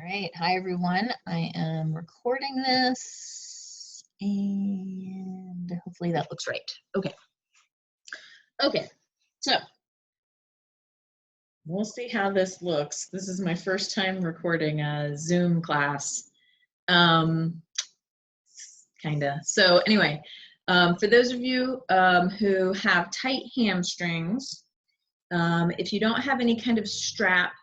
right, hi everyone. I am recording this and hopefully that looks right. Okay, so we'll see how this looks. This is my first time recording a Zoom class, kinda. So anyway, for those of you who have tight hamstrings, if you don't have any kind of strap,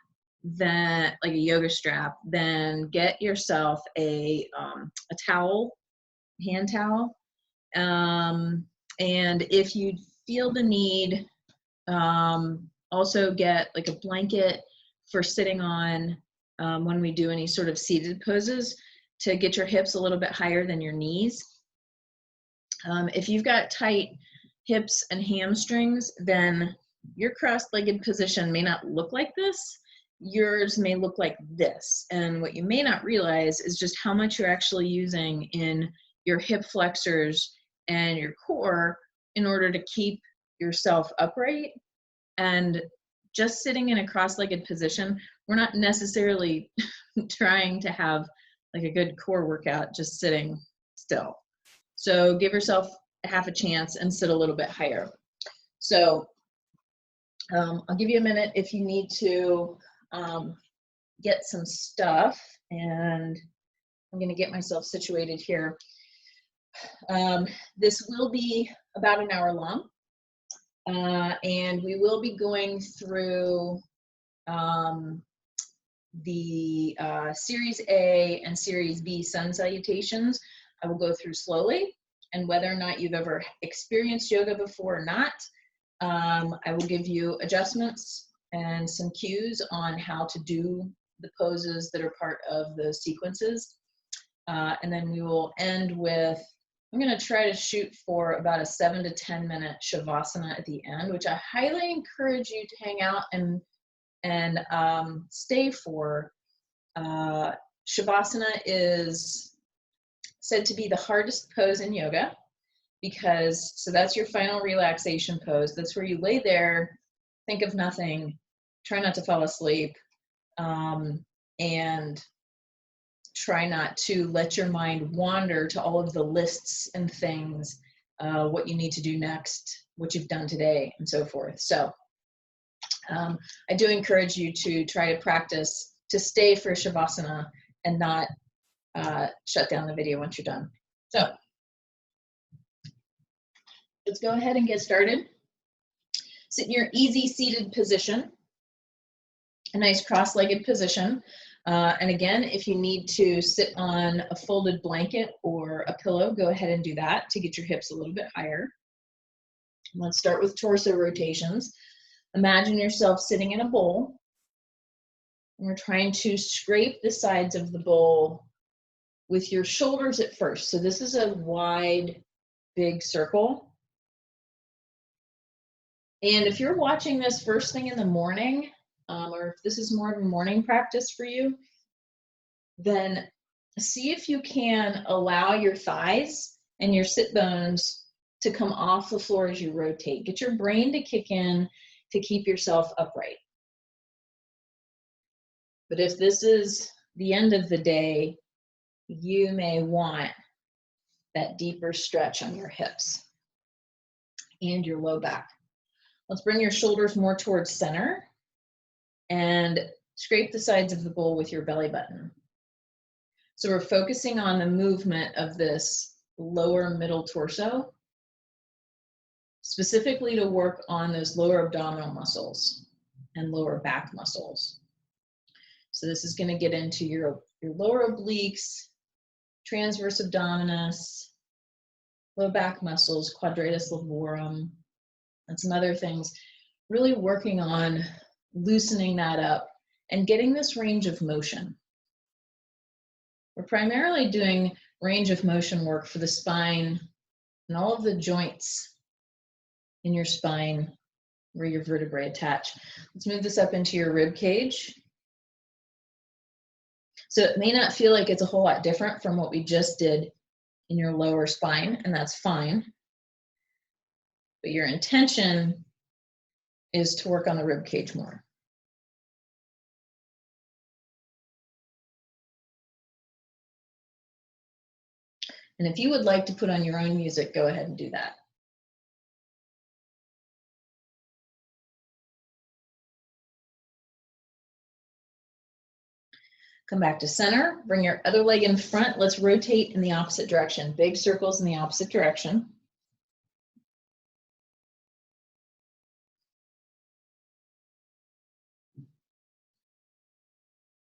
then like a yoga strap, then get yourself a towel, hand towel, and if you feel the need, also get like a blanket for sitting on when we do any sort of seated poses to get your hips a little bit higher than your knees. If you've got tight hips and hamstrings, then your cross-legged position may not look like this. Yours may look like this. And what you may not realize is just how much you're actually using in your hip flexors and your core in order to keep yourself upright. And just sitting in a cross-legged position, we're not necessarily trying to have like a good core workout just sitting still. So give yourself half a chance and sit a little bit higher. So I'll give you a minute if you need to get some stuff, and I'm going to get myself situated here. This will be about an hour long, and we will be going through the Series A and Series B sun salutations. I will go through slowly, and whether or not you've ever experienced yoga before or not, I will give you adjustments and some cues on how to do the poses that are part of those sequences. And then we will end with, I'm going to try to shoot for about a 7 to 10 minute Shavasana at the end, which I highly encourage you to hang out and stay for. Shavasana is said to be the hardest pose in yoga because, so that's your final relaxation pose. That's where you lay there, think of nothing, try not to fall asleep, and try not to let your mind wander to all of the lists and things, what you need to do next, what you've done today, and so forth. So I do encourage you to try to practice to stay for Shavasana and not shut down the video once you're done. So let's go ahead and get started. Sit in your easy seated position, a nice cross-legged position. And again, if you need to sit on a folded blanket or a pillow, go ahead and do that to get your hips a little bit higher. Let's start with torso rotations. Imagine yourself sitting in a bowl. And we're trying to scrape the sides of the bowl with your shoulders at first. So this is a wide, big circle. And if you're watching this first thing in the morning, or if this is more of a morning practice for you, then see if you can allow your thighs and your sit bones to come off the floor as you rotate. Get your brain to kick in to keep yourself upright. But if this is the end of the day, you may want that deeper stretch on your hips and your low back. Let's bring your shoulders more towards center and scrape the sides of the bowl with your belly button. So we're focusing on the movement of this lower middle torso, specifically to work on those lower abdominal muscles and lower back muscles. So this is going to get into your lower obliques, transverse abdominis, low back muscles, quadratus levorum, and some other things. Really working on loosening that up and getting this range of motion. We're primarily doing range of motion work for the spine and all of the joints in your spine where your vertebrae attach. Let's move this up into your rib cage. So it may not feel like it's a whole lot different from what we just did in your lower spine, and that's fine. But your intention is to work on the rib cage more. And if you would like to put on your own music, go ahead and do that. Come back to center, bring your other leg in front. Let's rotate in the opposite direction. Big circles in the opposite direction.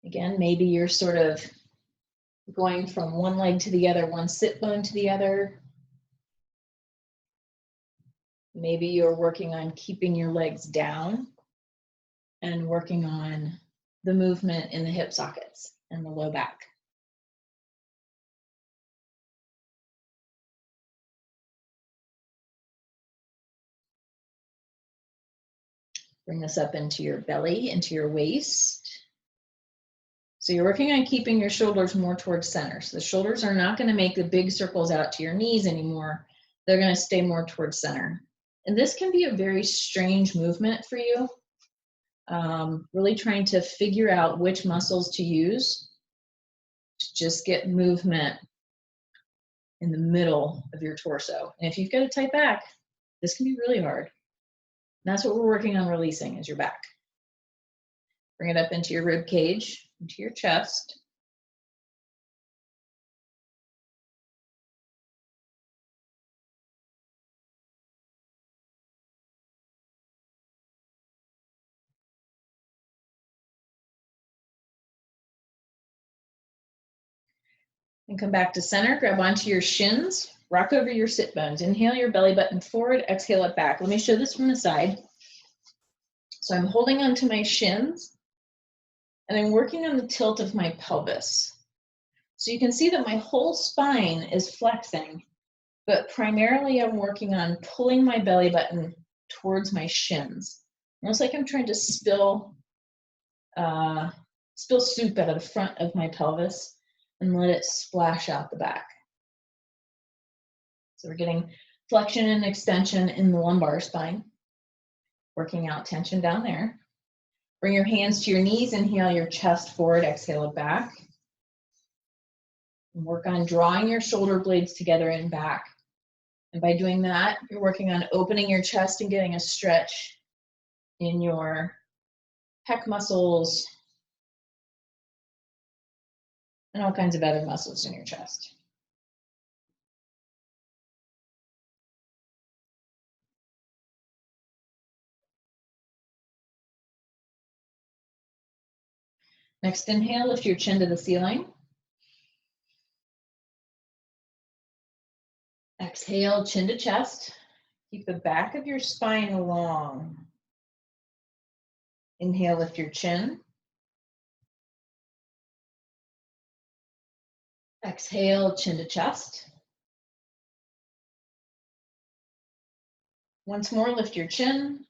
Again, maybe you're sort of going from one leg to the other, one sit bone to the other. Maybe you're working on keeping your legs down and working on the movement in the hip sockets and the low back. Bring this up into your belly, into your waist. So you're working on keeping your shoulders more towards center. So the shoulders are not going to make the big circles out to your knees anymore. They're going to stay more towards center. And this can be a very strange movement for you. Really trying to figure out which muscles to use to just get movement in the middle of your torso. And if you've got a tight back, this can be really hard. And that's what we're working on releasing, is your back. Bring it up into your rib cage, into your chest. And come back to center, grab onto your shins, rock over your sit bones. Inhale your belly button forward, exhale it back. Let me show this from the side. So I'm holding onto my shins and I'm working on the tilt of my pelvis. So you can see that my whole spine is flexing, but primarily I'm working on pulling my belly button towards my shins. Almost like I'm trying to spill soup out of the front of my pelvis and let it splash out the back. So we're getting flexion and extension in the lumbar spine, working out tension down there. Bring your hands to your knees, inhale your chest forward, exhale it back. And work on drawing your shoulder blades together and back. And by doing that, you're working on opening your chest and getting a stretch in your pec muscles and all kinds of other muscles in your chest. Next inhale, lift your chin to the ceiling. Exhale, chin to chest. Keep the back of your spine long. Inhale, lift your chin. Exhale, chin to chest. Once more, lift your chin.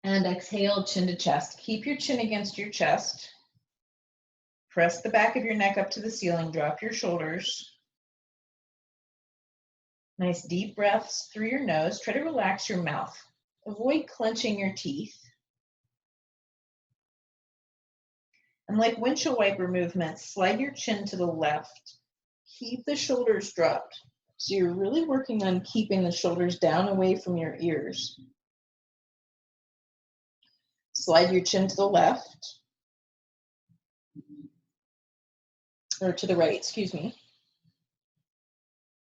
And exhale, chin to chest. Keep your chin against your chest. Press the back of your neck up to the ceiling. Drop your shoulders. Nice deep breaths through your nose. Try to relax your mouth. Avoid clenching your teeth. And like windshield wiper movements, slide your chin to the left. Keep the shoulders dropped. So you're really working on keeping the shoulders down away from your ears. Slide your chin to the left. Or to the right, excuse me.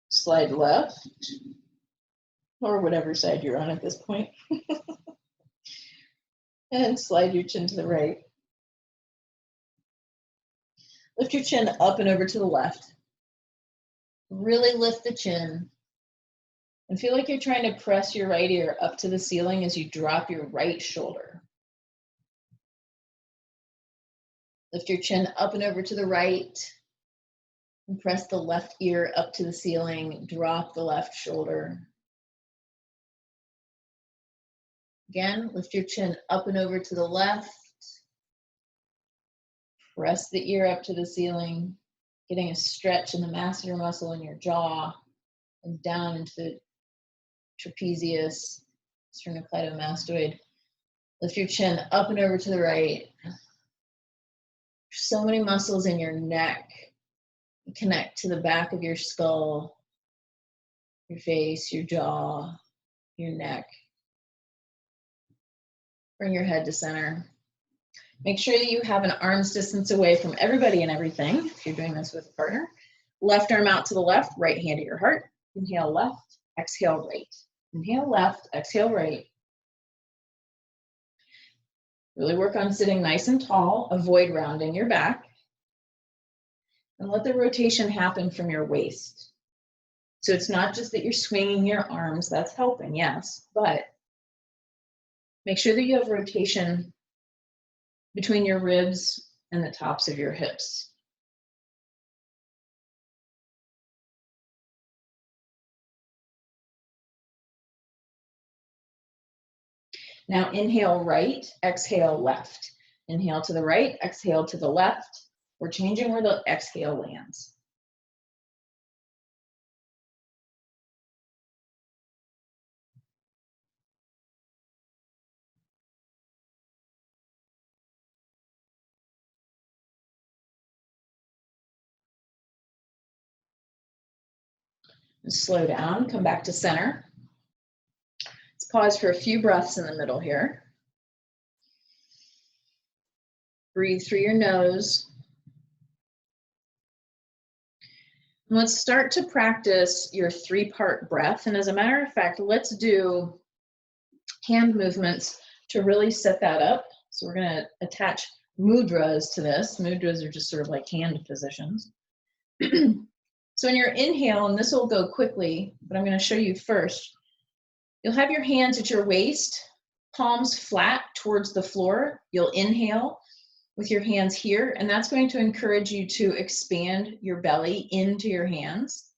Slide left. Or whatever side you're on at this point. And slide your chin to the right. Lift your chin up and over to the left. Really lift the chin. And feel like you're trying to press your right ear up to the ceiling as you drop your right shoulder. Lift your chin up and over to the right. And press the left ear up to the ceiling. Drop the left shoulder. Again, lift your chin up and over to the left. Press the ear up to the ceiling, getting a stretch in the masseter muscle in your jaw and down into the trapezius, sternocleidomastoid. Lift your chin up and over to the right. So many muscles in your neck Connect to the back of your skull, your face, your jaw, your neck. Bring your head to center. Make sure that you have an arm's distance away from everybody and everything if you're doing this with a partner. Left arm out to the left, right hand at your heart. Inhale left, exhale right. Inhale left, exhale right. Really work on sitting nice and tall. Avoid rounding your back. And let the rotation happen from your waist. So it's not just that you're swinging your arms, that's helping, yes, but make sure that you have rotation between your ribs and the tops of your hips. Now inhale right, exhale left. Inhale to the right, exhale to the left. We're changing where the exhale lands. And slow down, come back to center. Let's pause for a few breaths in the middle here. Breathe through your nose. And let's start to practice your 3-part breath. And as a matter of fact, let's do hand movements to really set that up. So we're going to attach mudras to this. Mudras are just sort of like hand positions. So in your inhale, and this will go quickly, but I'm going to show you first. You'll have your hands at your waist, palms flat towards the floor. You'll inhale with your hands here, and that's going to encourage you to expand your belly into your hands.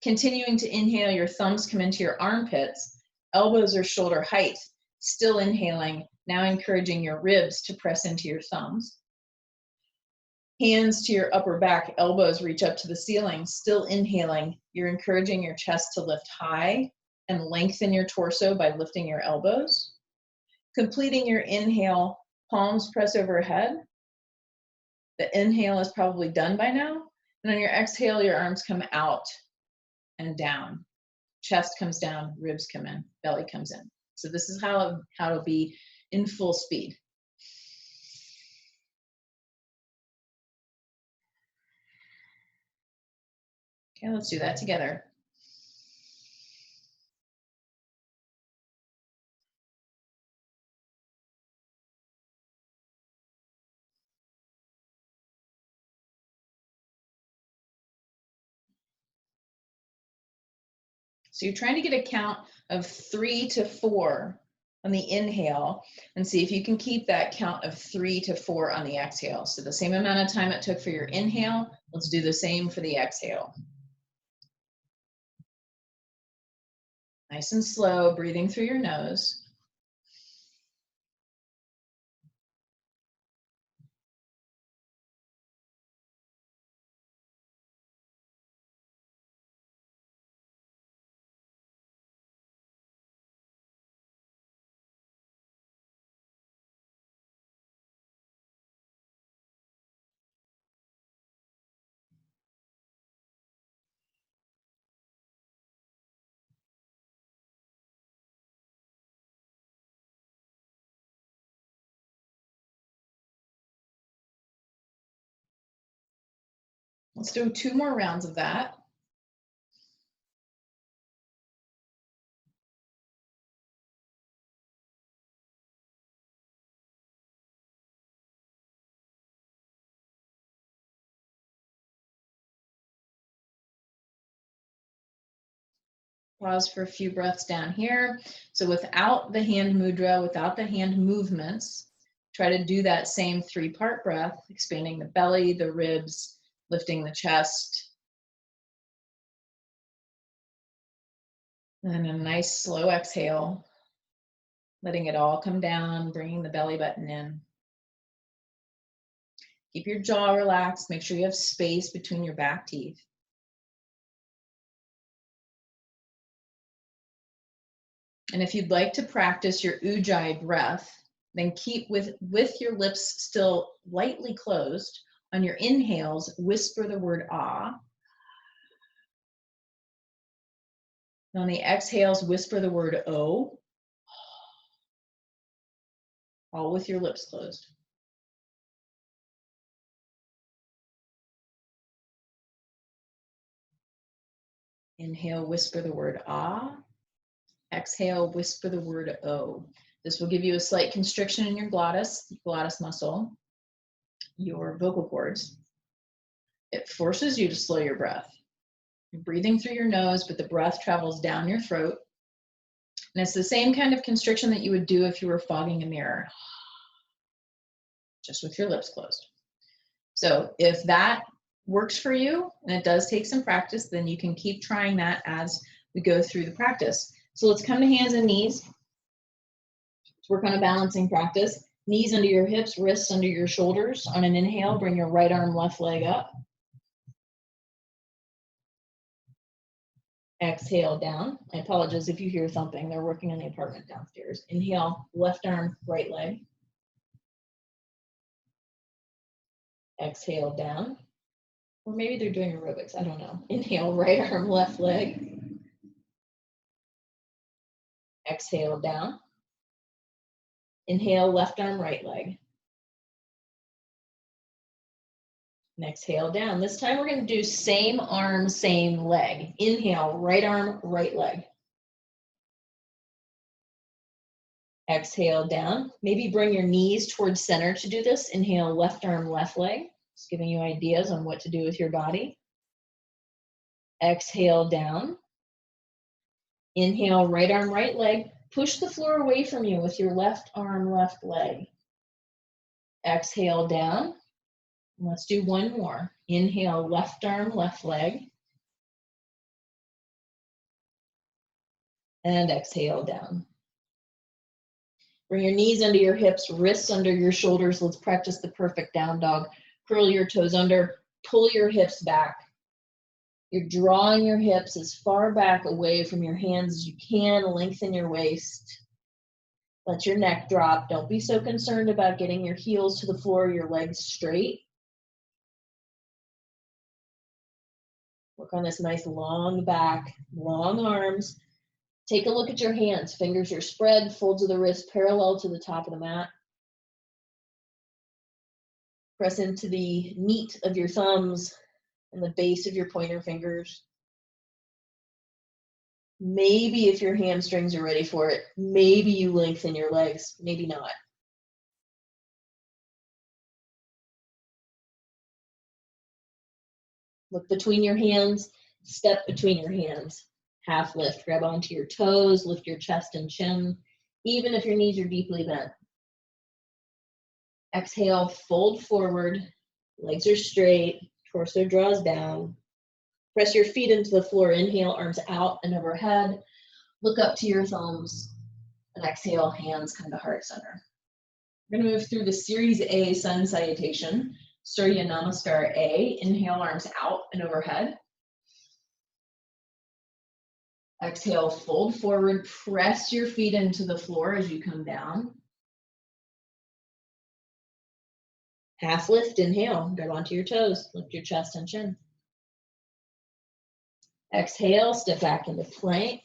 Continuing to inhale, your thumbs come into your armpits, elbows are shoulder height, still inhaling, now encouraging your ribs to press into your thumbs. Hands to your upper back, elbows reach up to the ceiling, still inhaling, you're encouraging your chest to lift high and lengthen your torso by lifting your elbows. Completing your inhale, palms press overhead. The inhale is probably done by now. And on your exhale, your arms come out and down. Chest comes down, ribs come in, belly comes in. So this is how it'll be in full speed. Okay, let's do that together. So you're trying to get a count of 3 to 4 on the inhale and see if you can keep that count of 3 to 4 on the exhale. So the same amount of time it took for your inhale, let's do the same for the exhale. Nice and slow, breathing through your nose. Let's do 2 more rounds of that. Pause for a few breaths down here. So without the hand mudra, without the hand movements, try to do that same 3-part breath, expanding the belly, the ribs, lifting the chest. And then a nice slow exhale, letting it all come down, bringing the belly button in. Keep your jaw relaxed. Make sure you have space between your back teeth. And if you'd like to practice your ujjayi breath, then keep with your lips still lightly closed, On your inhales, whisper the word ah. And on the exhales, whisper the word oh, all with your lips closed. Inhale, whisper the word ah. Exhale, whisper the word oh. This will give you a slight constriction in your glottis muscle, your vocal cords. It forces you to slow your breath. You're breathing through your nose, but the breath travels down your throat. And it's the same kind of constriction that you would do if you were fogging a mirror, just with your lips closed. So if that works for you, and it does take some practice, then you can keep trying that as we go through the practice. So let's come to hands and knees. Let's work on a balancing practice. Knees under your hips, wrists under your shoulders. On an inhale, bring your right arm, left leg up. Exhale down. I apologize if you hear thumping. They're working on the apartment downstairs. Inhale, left arm, right leg. Exhale down. Or maybe they're doing aerobics, I don't know. Inhale, right arm, left leg. Exhale down. Inhale, left arm, right leg. And exhale down. This time we're going to do same arm, same leg. Inhale, right arm, right leg. Exhale down. Maybe bring your knees towards center to do this. Inhale, left arm, left leg. Just giving you ideas on what to do with your body. Exhale down. Inhale, right arm, right leg. Push the floor away from you with your left arm, left leg. Exhale down. Let's do one more. Inhale, left arm, left leg. And exhale down. Bring your knees under your hips, wrists under your shoulders. Let's practice the perfect down dog. Curl your toes under, pull your hips back. You're drawing your hips as far back away from your hands as you can. Lengthen your waist. Let your neck drop. Don't be so concerned about getting your heels to the floor, your legs straight. Work on this nice long back, long arms. Take a look at your hands. Fingers are spread, folds of the wrist parallel to the top of the mat. Press into the meat of your thumbs and the base of your pointer fingers. Maybe if your hamstrings are ready for it, maybe you lengthen your legs, maybe not. Look between your hands, step between your hands. Half lift, grab onto your toes, lift your chest and chin, even if your knees are deeply bent. Exhale, fold forward, legs are straight, torso draws down. Press your feet into the floor. Inhale, arms out and overhead. Look up to your thumbs. And exhale, hands come to heart center. We're going to move through the Series A Sun Salutation. Surya Namaskar A. Inhale, arms out and overhead. Exhale, fold forward. Press your feet into the floor as you come down. Half lift, inhale. Grab onto your toes. Lift your chest and chin. Exhale, step back into plank.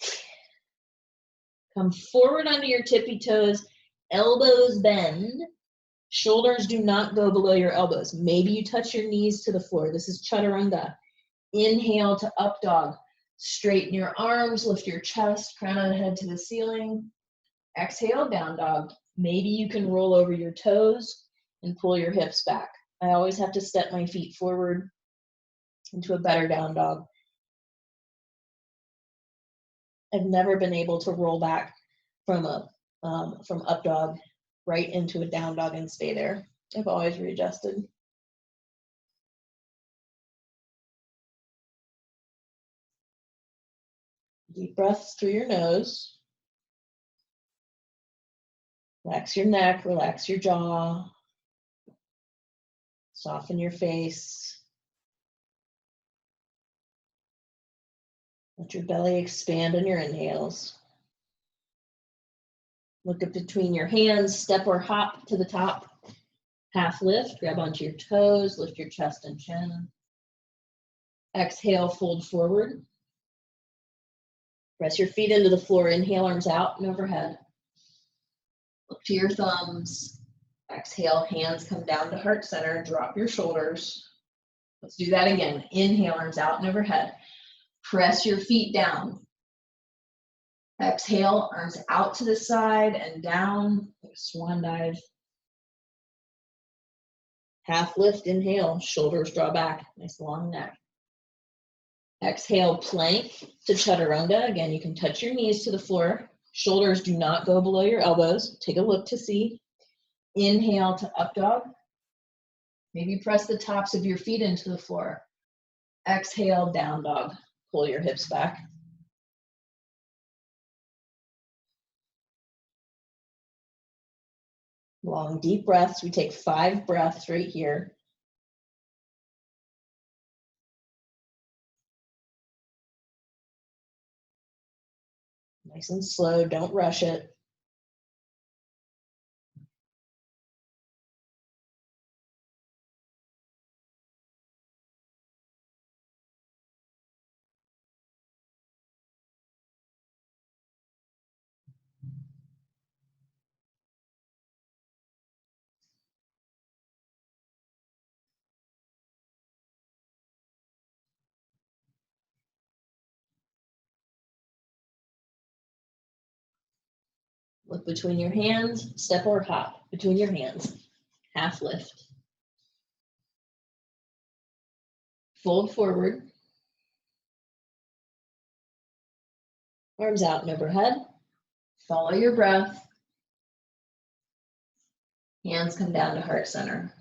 Come forward onto your tippy toes. Elbows bend. Shoulders do not go below your elbows. Maybe you touch your knees to the floor. This is Chaturanga. Inhale to up dog. Straighten your arms, lift your chest, crown of the head to the ceiling. Exhale, down dog. Maybe you can roll over your toes and pull your hips back. I always have to step my feet forward into a better down dog. I've never been able to roll back from up dog right into a down dog and stay there. I've always readjusted. Deep breaths through your nose. Relax your neck, relax your jaw. Soften your face. Let your belly expand on your inhales. Look up between your hands, step or hop to the top. Half lift, grab onto your toes, lift your chest and chin. Exhale, fold forward. Press your feet into the floor. Inhale, arms out and overhead. Look to your thumbs. Exhale, hands come down to heart center. Drop your shoulders. Let's do that again. Inhale, arms out and overhead. Press your feet down. Exhale, arms out to the side and down. Swan dive. Half lift, inhale, shoulders draw back. Nice long neck. Exhale, plank to Chaturanga. Again, you can touch your knees to the floor. Shoulders do not go below your elbows. Take a look to see. Inhale to up dog. Maybe press the tops of your feet into the floor. Exhale, down dog. Pull your hips back. Long, deep breaths. We take 5 breaths right here. Nice and slow, don't rush it. Look between your hands, step or hop between your hands. Half lift. Fold forward. Arms out and overhead. Follow your breath. Hands come down to heart center.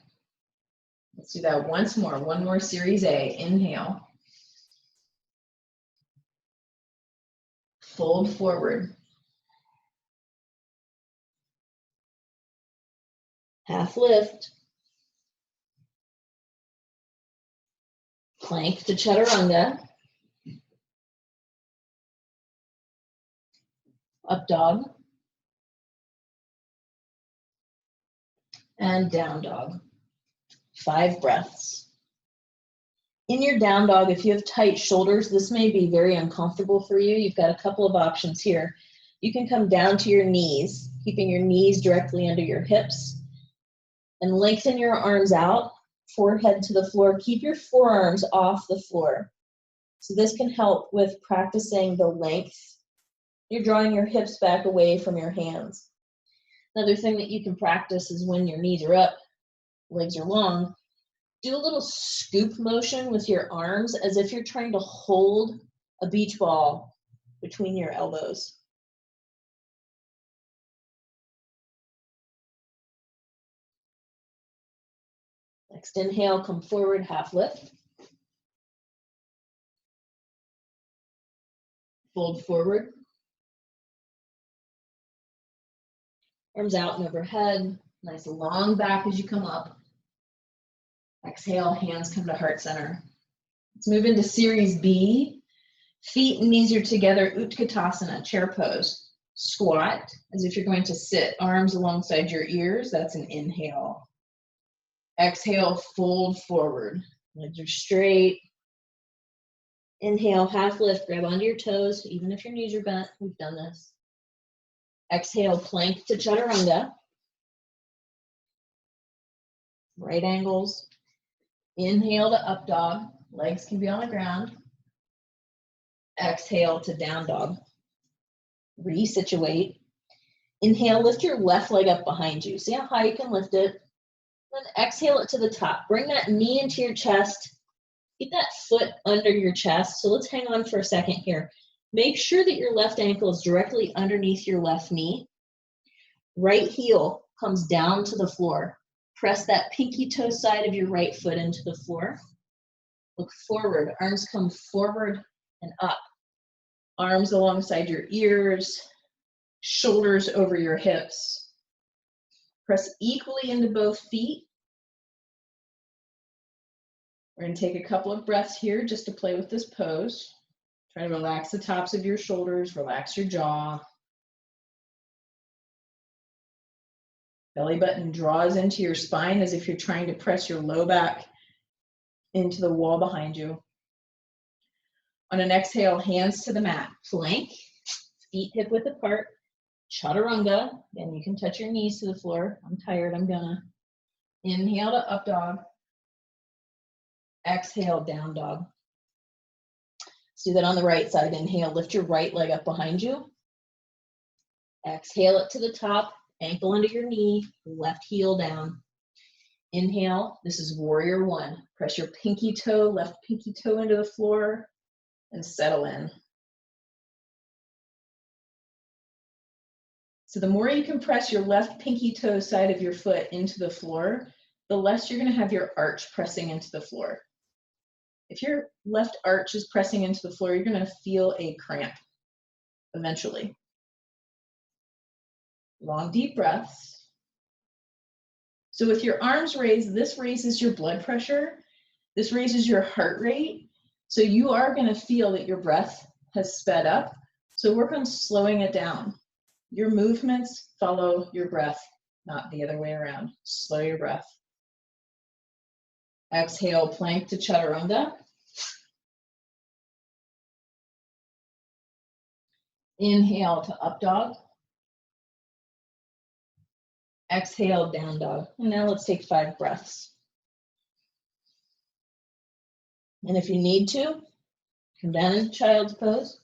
Let's do that once more. One more series A. Inhale. Fold forward. Half lift. Plank to Chaturanga. Up dog. And down dog. 5 breaths. In your down dog, if you have tight shoulders, this may be very uncomfortable for you. You've got a couple of options here. You can come down to your knees, keeping your knees directly under your hips, and lengthen your arms out, forehead to the floor. Keep your forearms off the floor. So this can help with practicing the length. You're drawing your hips back away from your hands. Another thing that you can practice is when your knees are up, legs are long, do a little scoop motion with your arms as if you're trying to hold a beach ball between your elbows. Next inhale, come forward, half lift. Fold forward. Arms out and overhead. Nice long back as you come up. Exhale, hands come to heart center. Let's move into series B. Feet and knees are together, Utkatasana, chair pose. Squat, as if you're going to sit, arms alongside your ears. That's an inhale. Exhale, fold forward. Legs are straight. Inhale, half lift, grab onto your toes, even if your knees are bent. We've done this. Exhale, plank to Chaturanga. Right angles. Inhale to up dog. Legs can be on the ground. Exhale to down dog. Resituate. Inhale, lift your left leg up behind you. See how high you can lift it. Then exhale it to the top. Bring that knee into your chest. Keep that foot under your chest. So let's hang on for a second here. Make sure that your left ankle is directly underneath your left knee. Right heel comes down to the floor. Press that pinky toe side of your right foot into the floor. Look forward. Arms come forward and up. Arms alongside your ears. Shoulders over your hips. Press equally into both feet. We're going to take a couple of breaths here just to play with this pose. Try to relax the tops of your shoulders, relax your jaw. Belly button draws into your spine as if you're trying to press your low back into the wall behind you. On an exhale, hands to the mat. Plank, feet hip width apart. Chaturanga, and you can touch your knees to the floor. I'm tired, I'm gonna. Inhale to up dog. Exhale, down dog. Let's do that on the right side. Inhale, lift your right leg up behind you. Exhale it to the top, ankle under your knee, left heel down. Inhale, this is warrior one. Press your pinky toe, left pinky toe into the floor and settle in. So the more you can press your left pinky toe side of your foot into the floor, the less you're gonna have your arch pressing into the floor. If your left arch is pressing into the floor, you're gonna feel a cramp eventually. Long, deep breaths. So with your arms raised, this raises your blood pressure. This raises your heart rate. So you are gonna feel that your breath has sped up. So work on slowing it down. Your movements follow your breath, not the other way around. Slow your breath. Exhale, plank to chaturanga. Inhale to up dog. Exhale, down dog. And now let's take 5 breaths. And if you need to, come down into child's pose.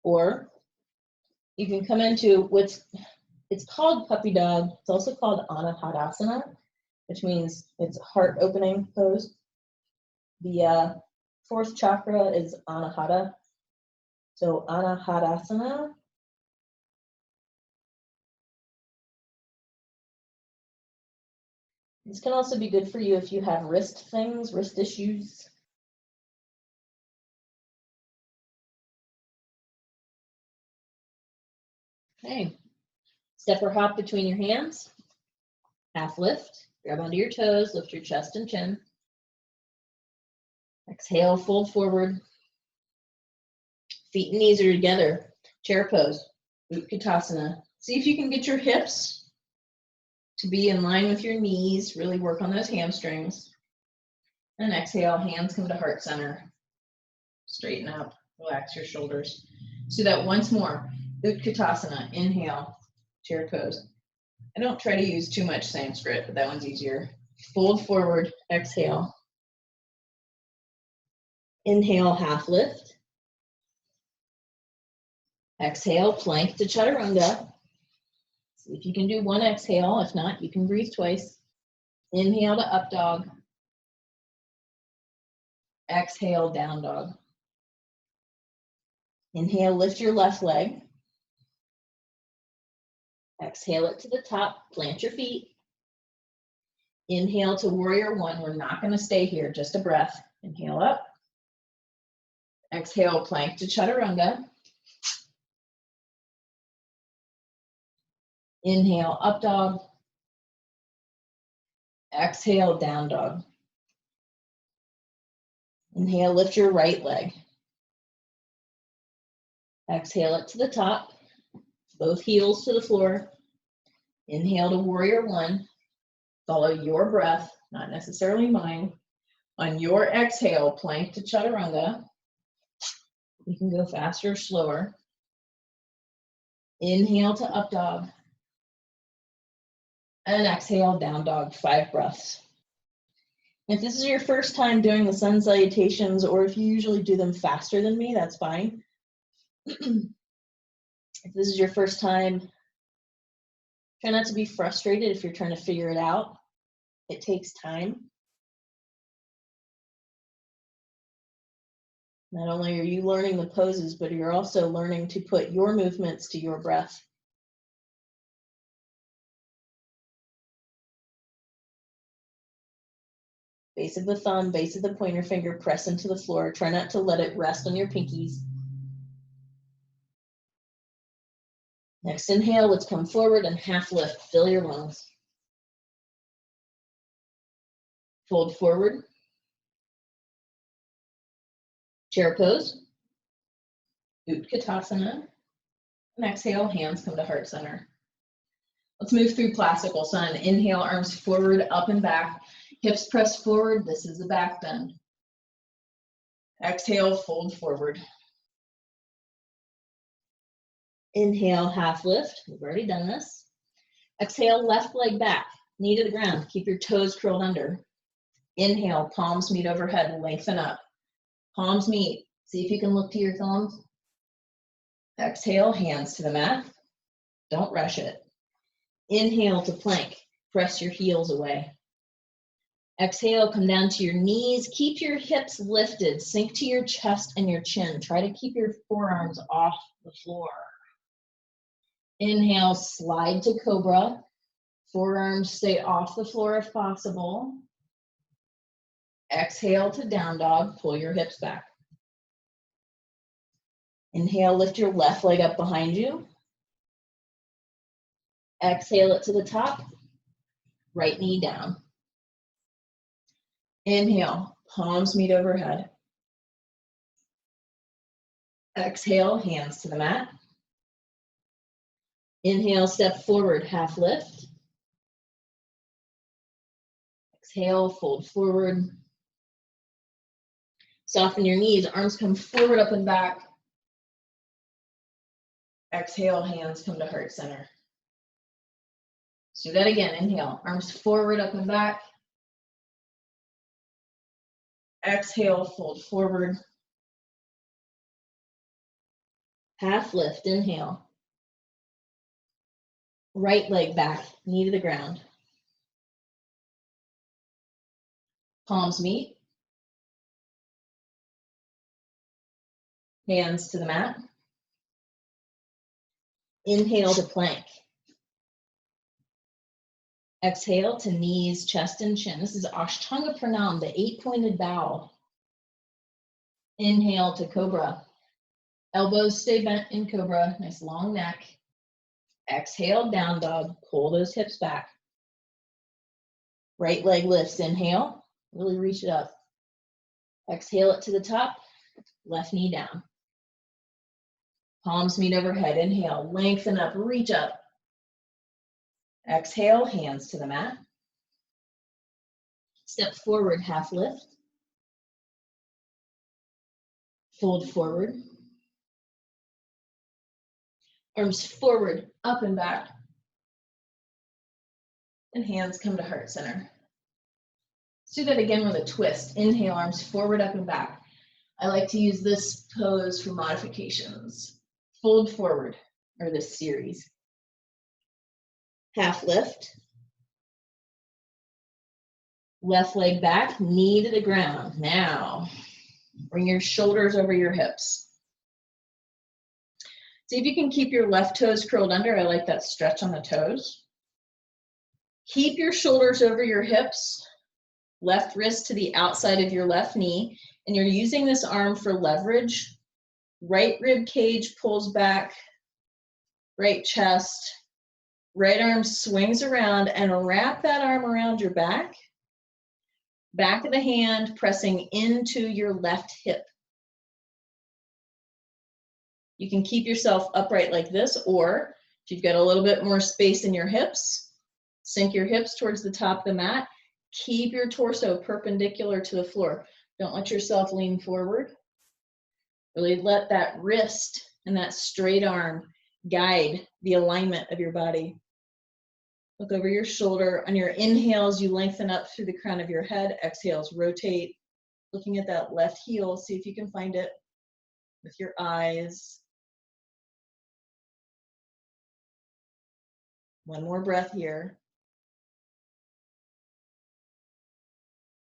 Or you can come into it's called puppy dog. It's also called anahadasana, which means it's heart opening pose. The 4th chakra is anahata. So anahadasana. This can also be good for you if you have wrist issues. Okay. Step or hop between your hands. Half lift. Grab onto your toes. Lift your chest and chin. Exhale, fold forward. Feet and knees are together. Chair pose. Utkatasana. See if you can get your hips to be in line with your knees. Really work on those hamstrings. And exhale, hands come to heart center. Straighten up. Relax your shoulders. So that once more. Utkatasana. Inhale. Chair pose. I don't try to use too much Sanskrit, but that one's easier. Fold forward. Exhale. Inhale, half lift. Exhale, plank to chaturanga. See if you can do one exhale. If not, you can breathe twice. Inhale to up dog. Exhale, down dog. Inhale, lift your left leg. Exhale it to the top, plant your feet. Inhale to warrior one. We're not going to stay here, just a breath. Inhale up. Exhale, plank to chaturanga. Inhale, up dog. Exhale, down dog. Inhale, lift your right leg. Exhale it to the top. Both heels to the floor. Inhale to warrior one. Follow your breath, not necessarily mine. On your exhale, plank to chaturanga. You can go faster or slower. Inhale to up dog. And exhale, down dog, 5 breaths. If this is your first time doing the sun salutations, or if you usually do them faster than me, that's fine. If this is your first time, try not to be frustrated if you're trying to figure it out. It takes time. Not only are you learning the poses, but you're also learning to put your movements to your breath. Base of the thumb, base of the pointer finger, press into the floor. Try not to let it rest on your pinkies. Next inhale, let's come forward and half lift, fill your lungs. Fold forward. Chair pose. Utkatasana. And exhale, hands come to heart center. Let's move through classical sun. Inhale, arms forward, up and back. Hips press forward. This is the back bend. Exhale, fold forward. Inhale, half lift. We've already done this. Exhale, left leg back, knee to the ground. Keep your toes curled under. Inhale, palms meet overhead, lengthen up. Palms meet. See if you can look to your thumbs. Exhale, hands to the mat. Don't rush it. Inhale to plank. Press your heels away. Exhale, come down to your knees. Keep your hips lifted. Sink to your chest and your chin. Try to keep your forearms off the floor. Inhale, slide to Cobra. Forearms stay off the floor if possible. Exhale to down dog. Pull your hips back. Inhale, lift your left leg up behind you. Exhale it to the top. Right knee down. Inhale, palms meet overhead. Exhale, hands to the mat. Inhale, step forward, half lift. Exhale, fold forward. Soften your knees, arms come forward, up and back. Exhale, hands come to heart center. Let's do that again. Inhale, arms forward, up and back. Exhale, fold forward. Half lift, inhale. Right leg back, knee to the ground. Palms meet. Hands to the mat. Inhale to plank. Exhale to knees, chest, and chin. This is Ashtanga Pranam, the 8-pointed bow. Inhale to Cobra. Elbows stay bent in Cobra, nice long neck. Exhale, down dog, pull those hips back. Right leg lifts, inhale, really reach it up. Exhale it to the top, left knee down. Palms meet overhead, inhale, lengthen up, reach up. Exhale, hands to the mat. Step forward, half lift. Fold forward. Arms forward, up and back. And hands come to heart center. Let's do that again with a twist. Inhale, arms forward, up and back. I like to use this pose for modifications. Fold forward, or this series. Half lift. Left leg back, knee to the ground. Now, bring your shoulders over your hips. See if you can keep your left toes curled under. I like that stretch on the toes. Keep your shoulders over your hips. Left wrist to the outside of your left knee. And you're using this arm for leverage. Right rib cage pulls back. Right chest. Right arm swings around and wrap that arm around your back. Back of the hand pressing into your left hip. You can keep yourself upright like this, or if you've got a little bit more space in your hips, sink your hips towards the top of the mat. Keep your torso perpendicular to the floor. Don't let yourself lean forward. Really let that wrist and that straight arm guide the alignment of your body. Look over your shoulder. On your inhales, you lengthen up through the crown of your head. Exhales, rotate. Looking at that left heel, see if you can find it with your eyes. One more breath here.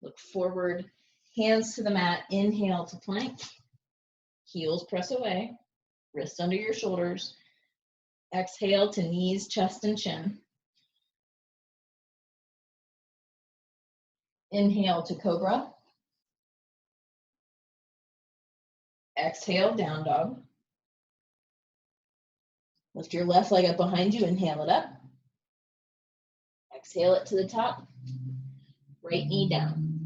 Look forward, hands to the mat. Inhale to plank. Heels press away. Wrists under your shoulders. Exhale to knees, chest, and chin. Inhale to Cobra. Exhale, down dog. Lift your left leg up behind you, inhale it up. Exhale it to the top. Right knee down.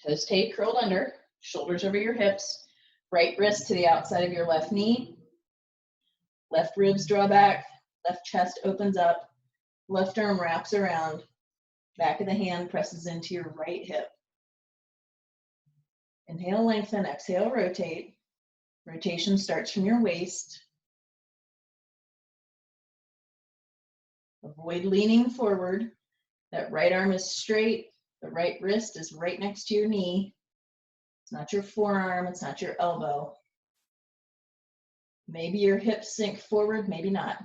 Toes stay curled under, shoulders over your hips. Right wrist to the outside of your left knee. Left ribs draw back, Left chest opens up, left arm wraps around, back of the hand presses into your right hip. Inhale, lengthen, exhale, rotate. Rotation starts from your waist. Avoid leaning forward. That right arm is straight. The right wrist is right next to your knee. It's not your forearm, it's not your elbow. Maybe your hips sink forward, maybe not.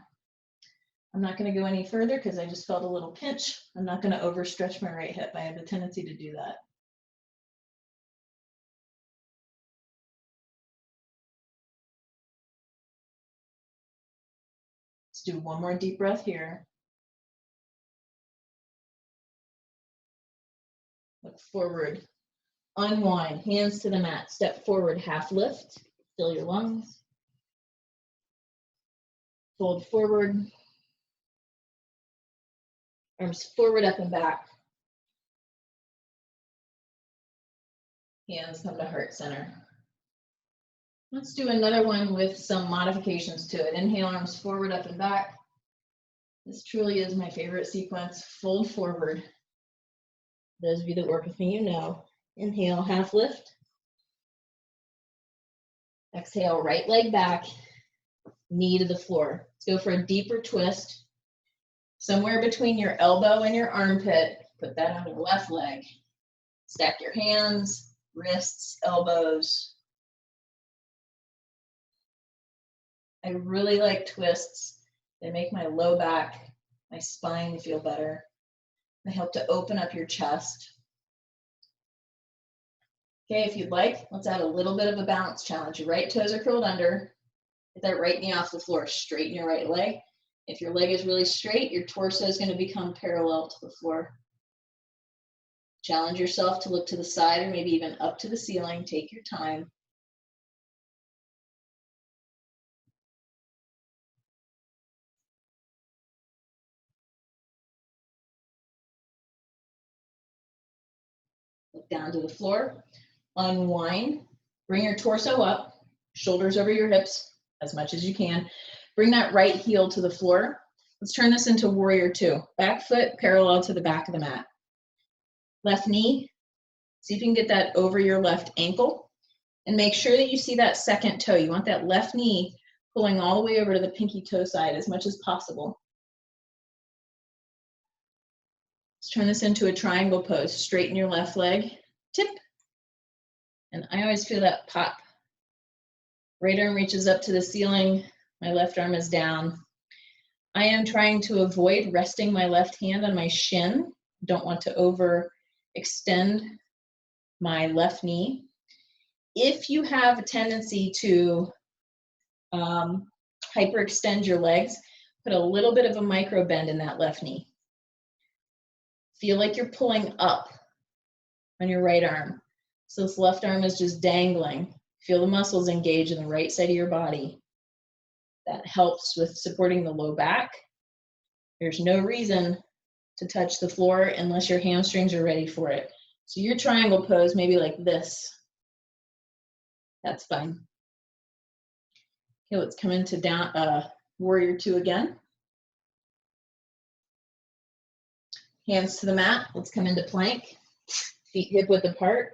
I'm not going to go any further because I just felt a little pinch. I'm not going to overstretch my right hip. I have a tendency to do that. Let's do one more deep breath here. Look forward. Unwind, hands to the mat. Step forward, half lift. Fill your lungs. Fold forward. Arms forward, up and back. Hands come to heart center. Let's do another one with some modifications to it. Inhale, arms forward, up and back. This truly is my favorite sequence. Fold forward. Those of you that work with me, you know. Inhale, half lift. Exhale, right leg back, knee to the floor. Let's go for a deeper twist. Somewhere between your elbow and your armpit, put that on your left leg. Stack your hands, wrists, elbows. I really like twists. They make my low back, my spine feel better. They help to open up your chest. Okay, if you'd like, let's add a little bit of a balance challenge. Your right toes are curled under. Get that right knee off the floor. Straighten your right leg. If your leg is really straight, your torso is going to become parallel to the floor. Challenge yourself to look to the side or maybe even up to the ceiling. Take your time. Look down to the floor. Unwind. Bring your torso up. Shoulders over your hips as much as you can. Bring that right heel to the floor. Let's turn this into warrior two. Back foot parallel to the back of the mat. Left knee. See if you can get that over your left ankle. And make sure that you see that second toe. You want that left knee pulling all the way over to the pinky toe side as much as possible. Let's turn this into a triangle pose. Straighten your left leg, tip. And I always feel that pop. Right arm reaches up to the ceiling. My left arm is down. I am trying to avoid resting my left hand on my shin. Don't want to overextend my left knee. If you have a tendency to hyperextend your legs, put a little bit of a micro bend in that left knee. Feel like you're pulling up on your right arm. So this left arm is just dangling. Feel the muscles engage in the right side of your body. That helps with supporting the low back. There's no reason to touch the floor unless your hamstrings are ready for it. So your triangle pose, maybe like this. That's fine. Okay, let's come into down warrior two again. Hands to the mat. Let's come into plank. Feet hip width apart.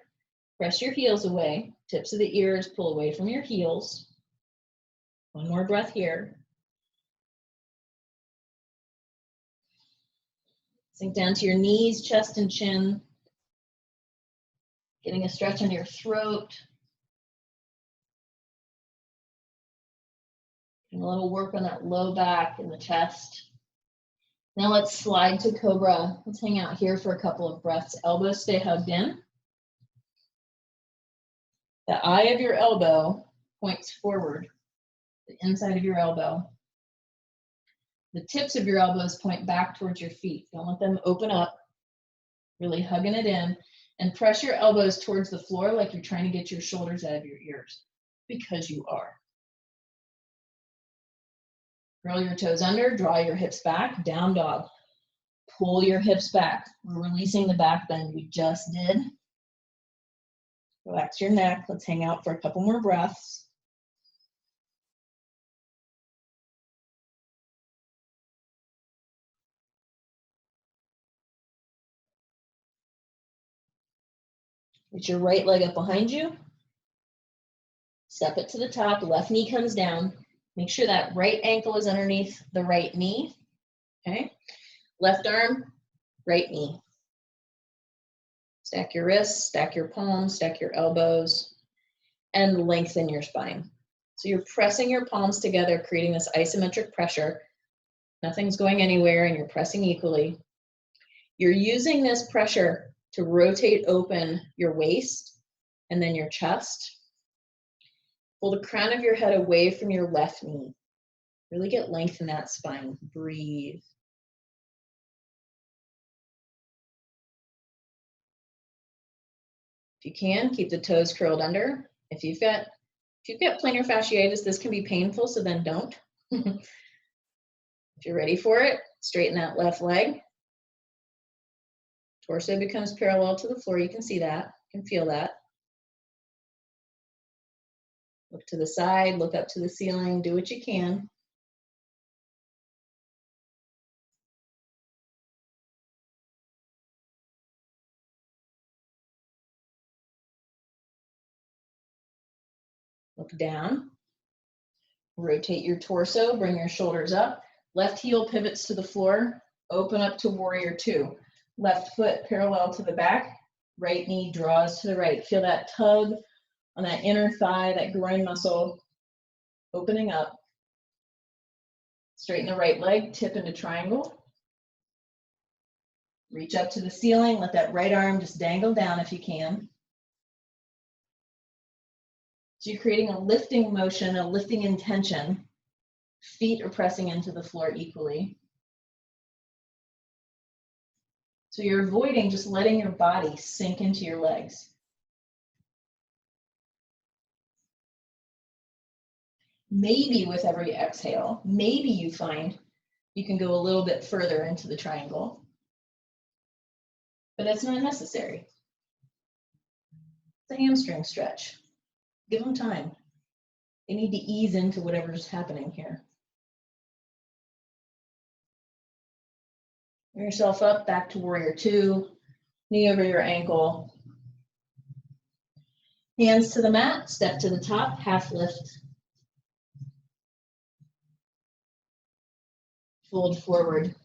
Press your heels away. Tips of the ears pull away from your heels. One more breath here. Sink down to your knees, chest, and chin. Getting a stretch on your throat. And a little work on that low back and the chest. Now let's slide to Cobra. Let's hang out here for a couple of breaths. Elbows stay hugged in. The eye of your elbow points forward, the inside of your elbow. The tips of your elbows point back towards your feet. Don't let them open up. Really hugging it in. And press your elbows towards the floor like you're trying to get your shoulders out of your ears, because you are. Curl your toes under, draw your hips back, down dog. Pull your hips back. We're releasing the back bend we just did. Relax your neck. Let's hang out for a couple more breaths. Get your right leg up behind you. Step it to the top, left knee comes down. Make sure that right ankle is underneath the right knee, okay? Left arm, right knee. Stack your wrists, stack your palms, stack your elbows, and lengthen your spine. So you're pressing your palms together, creating this isometric pressure. Nothing's going anywhere and you're pressing equally. You're using this pressure to rotate open your waist and then your chest. Pull the crown of your head away from your left knee. Really get length in that spine. Breathe. If you can, keep the toes curled under. If you've got plantar fasciitis, this can be painful, so then don't. If you're ready for it, straighten that left leg. Torso becomes parallel to the floor. You can see that, you can feel that. Look to the side, look up to the ceiling, do what you can. Look down. Rotate your torso, bring your shoulders up. Left heel pivots to the floor, open up to warrior two. Left foot parallel to the back, right knee draws to the right. Feel that tug on that inner thigh, that groin muscle, opening up. Straighten the right leg, tip into triangle. Reach up to the ceiling, let that right arm just dangle down if you can. So you're creating a lifting motion, a lifting intention. Feet are pressing into the floor equally. So you're avoiding just letting your body sink into your legs. Maybe with every exhale, maybe you find you can go a little bit further into the triangle, but that's not necessary. It's a hamstring stretch. Give them time. They need to ease into whatever's happening here. Bring yourself up, back to warrior two, knee over your ankle. Hands to the mat, step to the top, half lift. Fold forward.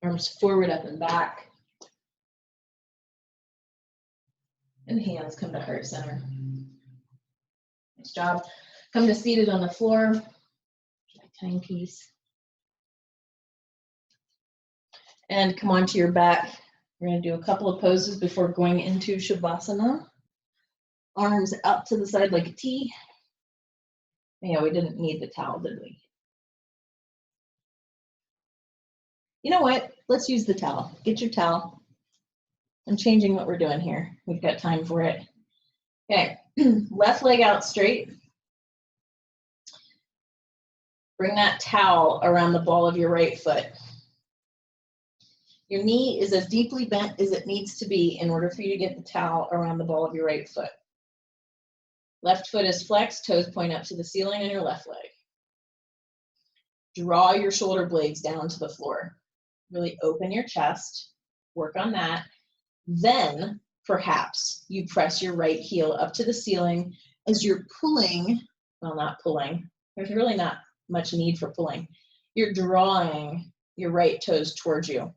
Arms forward, up and back. And hands come to heart center. Nice job. Come to seated on the floor. My timepiece. And come onto your back. We're going to do a couple of poses before going into Shavasana. Arms out to the side like a T. Yeah, we didn't need the towel, did we? You know what? Let's use the towel. Get your towel. I'm changing what we're doing here. We've got time for it. Okay, left leg out straight. Bring that towel around the ball of your right foot. Your knee is as deeply bent as it needs to be in order for you to get the towel around the ball of your right foot. Left foot is flexed, toes point up to the ceiling on your left leg. Draw your shoulder blades down to the floor. Really open your chest, work on that. Then, perhaps, you press your right heel up to the ceiling as you're pulling, well, not pulling, there's really not much need for pulling. You're drawing your right toes towards you.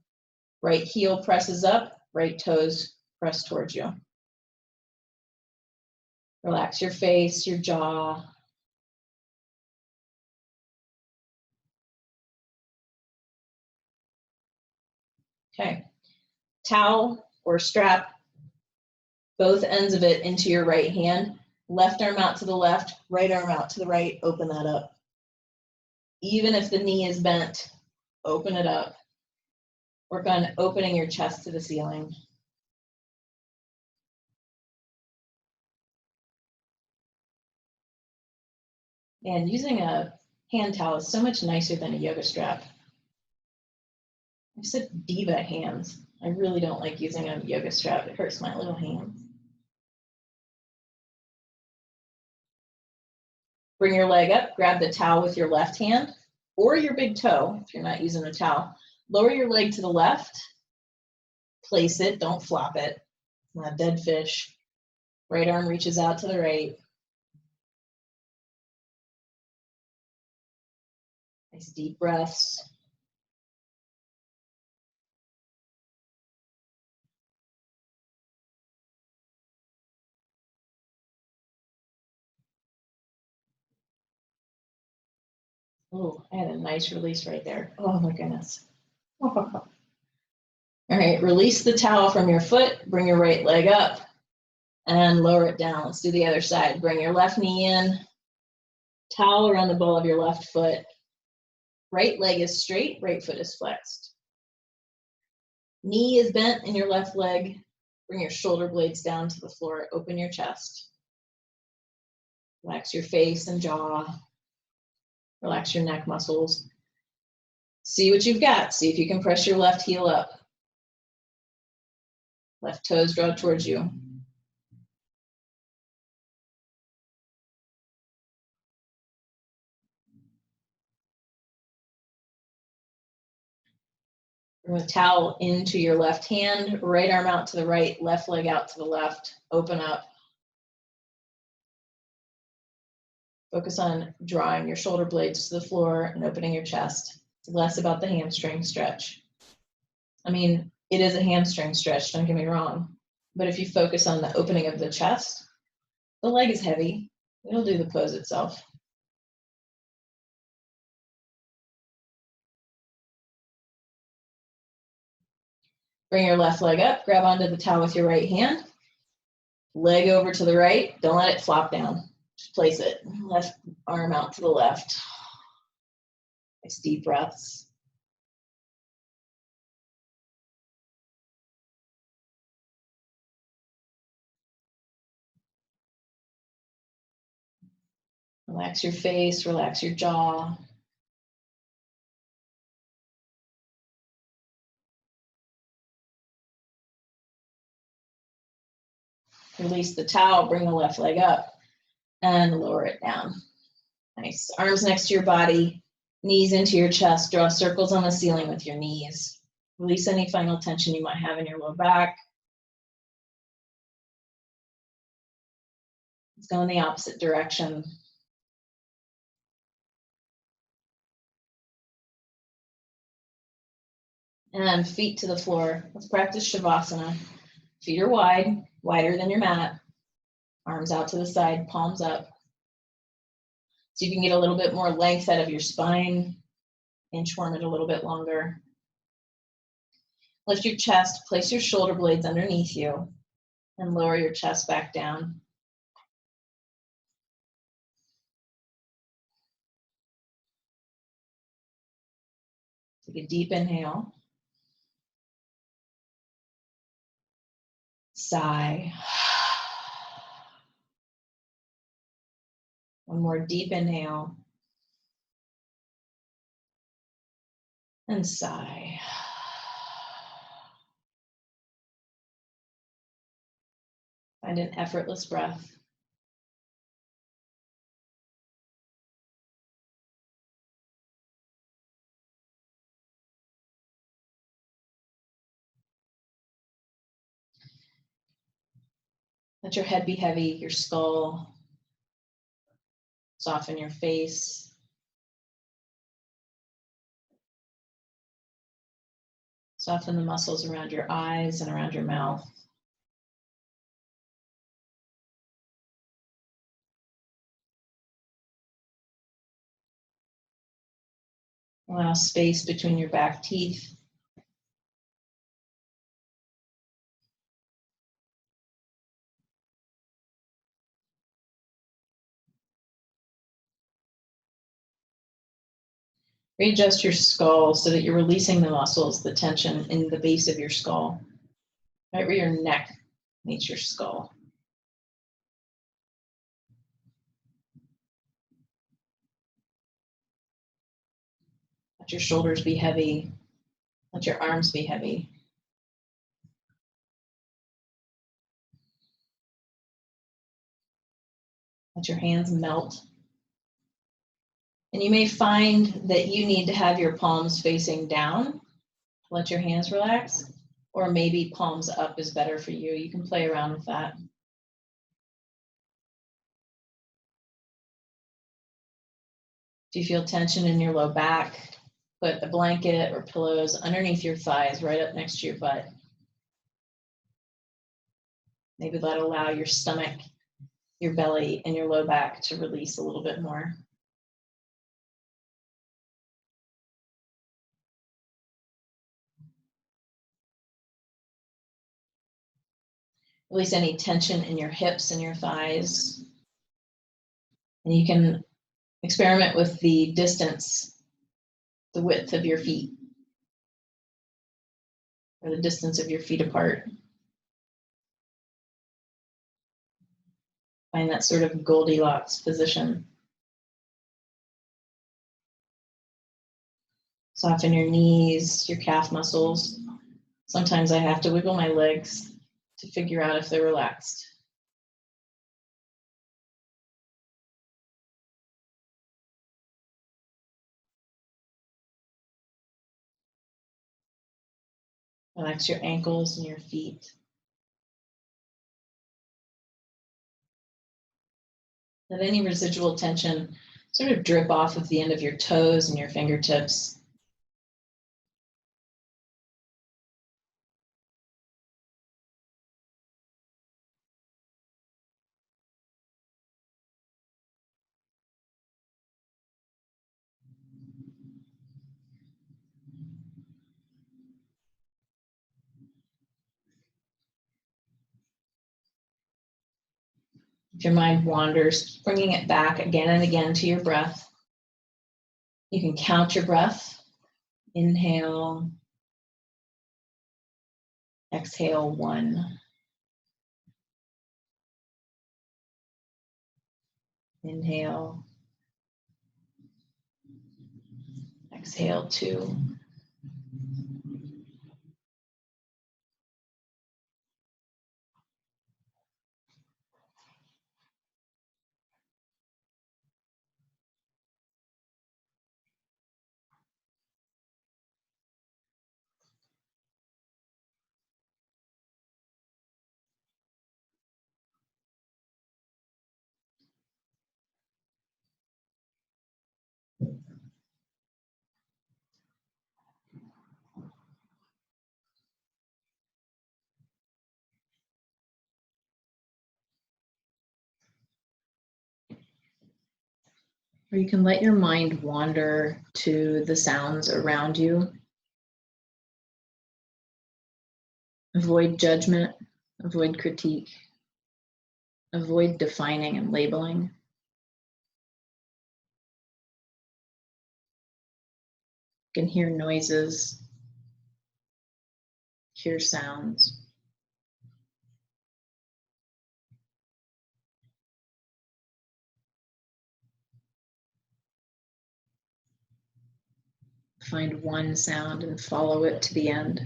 Right heel presses up, right toes press towards you. Relax your face, your jaw. Okay, towel or strap both ends of it into your right hand. Left arm out to the left, right arm out to the right, open that up. Even if the knee is bent, open it up. Work on opening your chest to the ceiling. And using a hand towel is so much nicer than a yoga strap. I said diva hands. I really don't like using a yoga strap. It hurts my little hands. Bring your leg up, grab the towel with your left hand or your big toe if you're not using a towel. Lower your leg to the left. Place it, don't flop it. Not a dead fish. Right arm reaches out to the right. Nice deep breaths. Oh, I had a nice release right there. Oh my goodness. All right, release the towel from your foot, bring your right leg up and lower it down. Let's do the other side. Bring your left knee in, towel around the ball of your left foot. Right leg is straight, right foot is flexed. Knee is bent in your left leg. Bring your shoulder blades down to the floor, open your chest. Relax your face and jaw. Relax your neck muscles. See what you've got. See if you can press your left heel up. Left toes draw towards you. Bring the towel into your left hand, right arm out to the right, left leg out to the left. Open up. Focus on drawing your shoulder blades to the floor and opening your chest. It's less about the hamstring stretch. I mean, it is a hamstring stretch, don't get me wrong. But if you focus on the opening of the chest, the leg is heavy. It'll do the pose itself. Bring your left leg up, grab onto the towel with your right hand. Leg over to the right, don't let it flop down. Just place it. Left arm out to the left. Nice deep breaths. Relax your face, relax your jaw. Release the towel, bring the left leg up and lower it down. Nice. Arms next to your body, knees into your chest. Draw circles on the ceiling with your knees. Release any final tension you might have in your low back. Let's go in the opposite direction. And feet to the floor. Let's practice Shavasana. Feet are wide, wider than your mat. Arms out to the side, palms up. So you can get a little bit more length out of your spine. Inchworm it a little bit longer. Lift your chest, place your shoulder blades underneath you, and lower your chest back down. Take a deep inhale. Sigh. One more deep inhale. And sigh. Find an effortless breath. Let your head be heavy, your skull. Soften your face. Soften the muscles around your eyes and around your mouth. Allow space between your back teeth. Readjust your skull so that you're releasing the muscles, the tension in the base of your skull, right where your neck meets your skull. Let your shoulders be heavy. Let your arms be heavy. Let your hands melt. And you may find that you need to have your palms facing down. Let your hands relax. or maybe palms up is better for you. You can play around with that. If you feel tension in your low back, put a blanket or pillows underneath your thighs, right up next to your butt. Maybe that'll allow your stomach, your belly, and your low back to release a little bit more. Release any tension in your hips and your thighs. And you can experiment with the distance, the width of your feet, or the distance of your feet apart. Find that sort of Goldilocks position. Soften your knees, your calf muscles. Sometimes I have to wiggle my legs to figure out if they're relaxed. Relax your ankles and your feet. Let any residual tension sort of drip off of the end of your toes and your fingertips. If your mind wanders, bringing it back again and again to your breath. You can count your breath. Inhale. Exhale, 1. Inhale. Exhale, 2. Or you can let your mind wander to the sounds around you. Avoid judgment, avoid critique, avoid defining and labeling. You can hear noises, hear sounds. Find one sound and follow it to the end.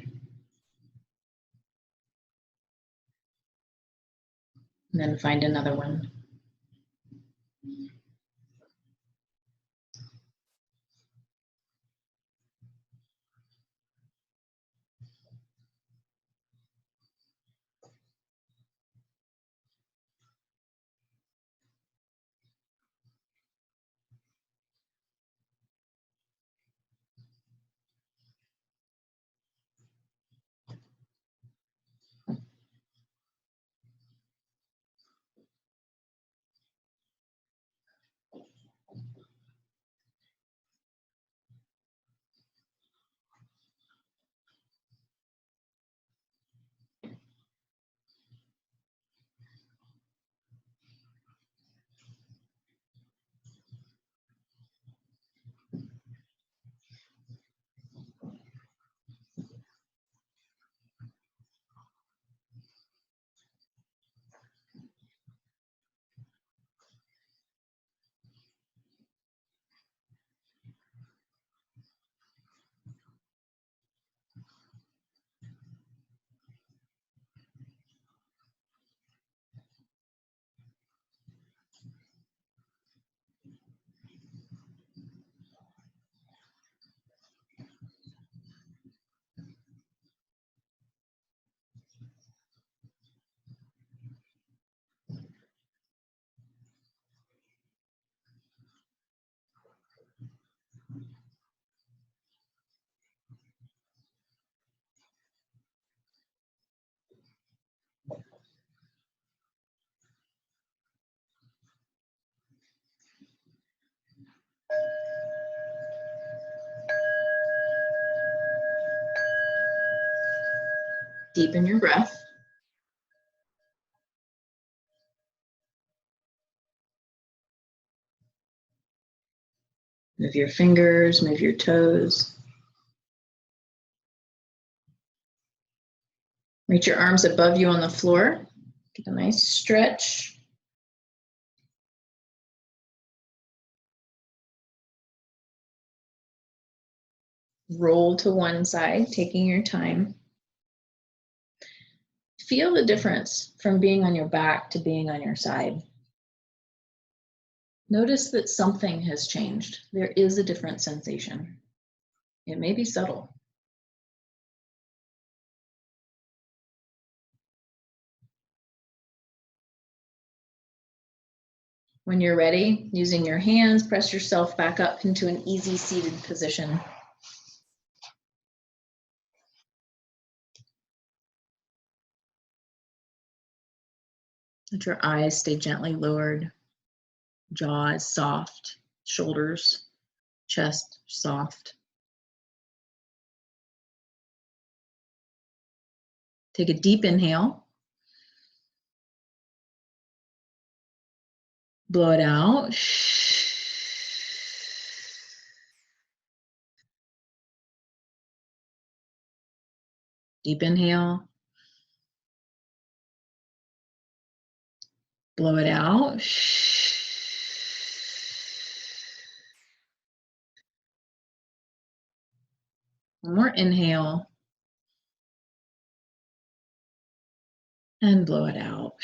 And then find another one. Deepen your breath. Move your fingers, move your toes. Reach your arms above you on the floor. Get a nice stretch. Roll to one side, taking your time. Feel the difference from being on your back to being on your side. Notice that something has changed. There is a different sensation. It may be subtle. When you're ready, using your hands, press yourself back up into an easy seated position. Let your eyes stay gently lowered. Jaw is soft, shoulders, chest soft. Take a deep inhale. Blow it out. Deep inhale. Blow it out. One more inhale. And blow it out.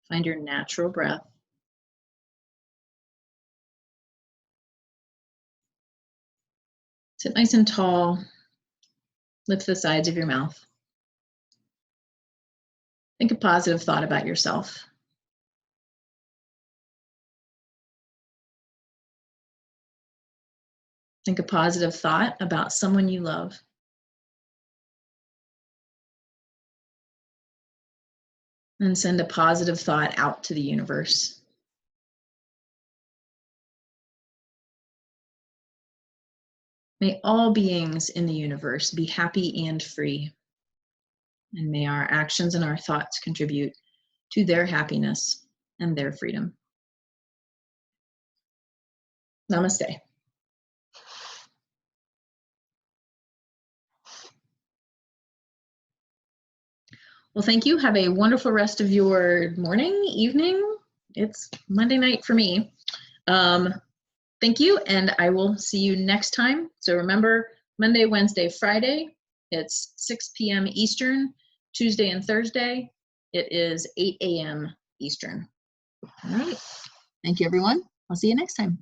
Find your natural breath. Sit nice and tall. Lift the sides of your mouth. Think a positive thought about yourself. Think a positive thought about someone you love. And send a positive thought out to the universe. May all beings in the universe be happy and free. And may our actions and our thoughts contribute to their happiness and their freedom. Namaste. Well, thank you. Have a wonderful rest of your morning, evening. It's Monday night for me. Thank you, and I will see you next time. So remember, Monday, Wednesday, Friday, it's 6 p.m. Eastern. Tuesday and Thursday, it is 8 a.m. Eastern. All right. Thank you, everyone. I'll see you next time.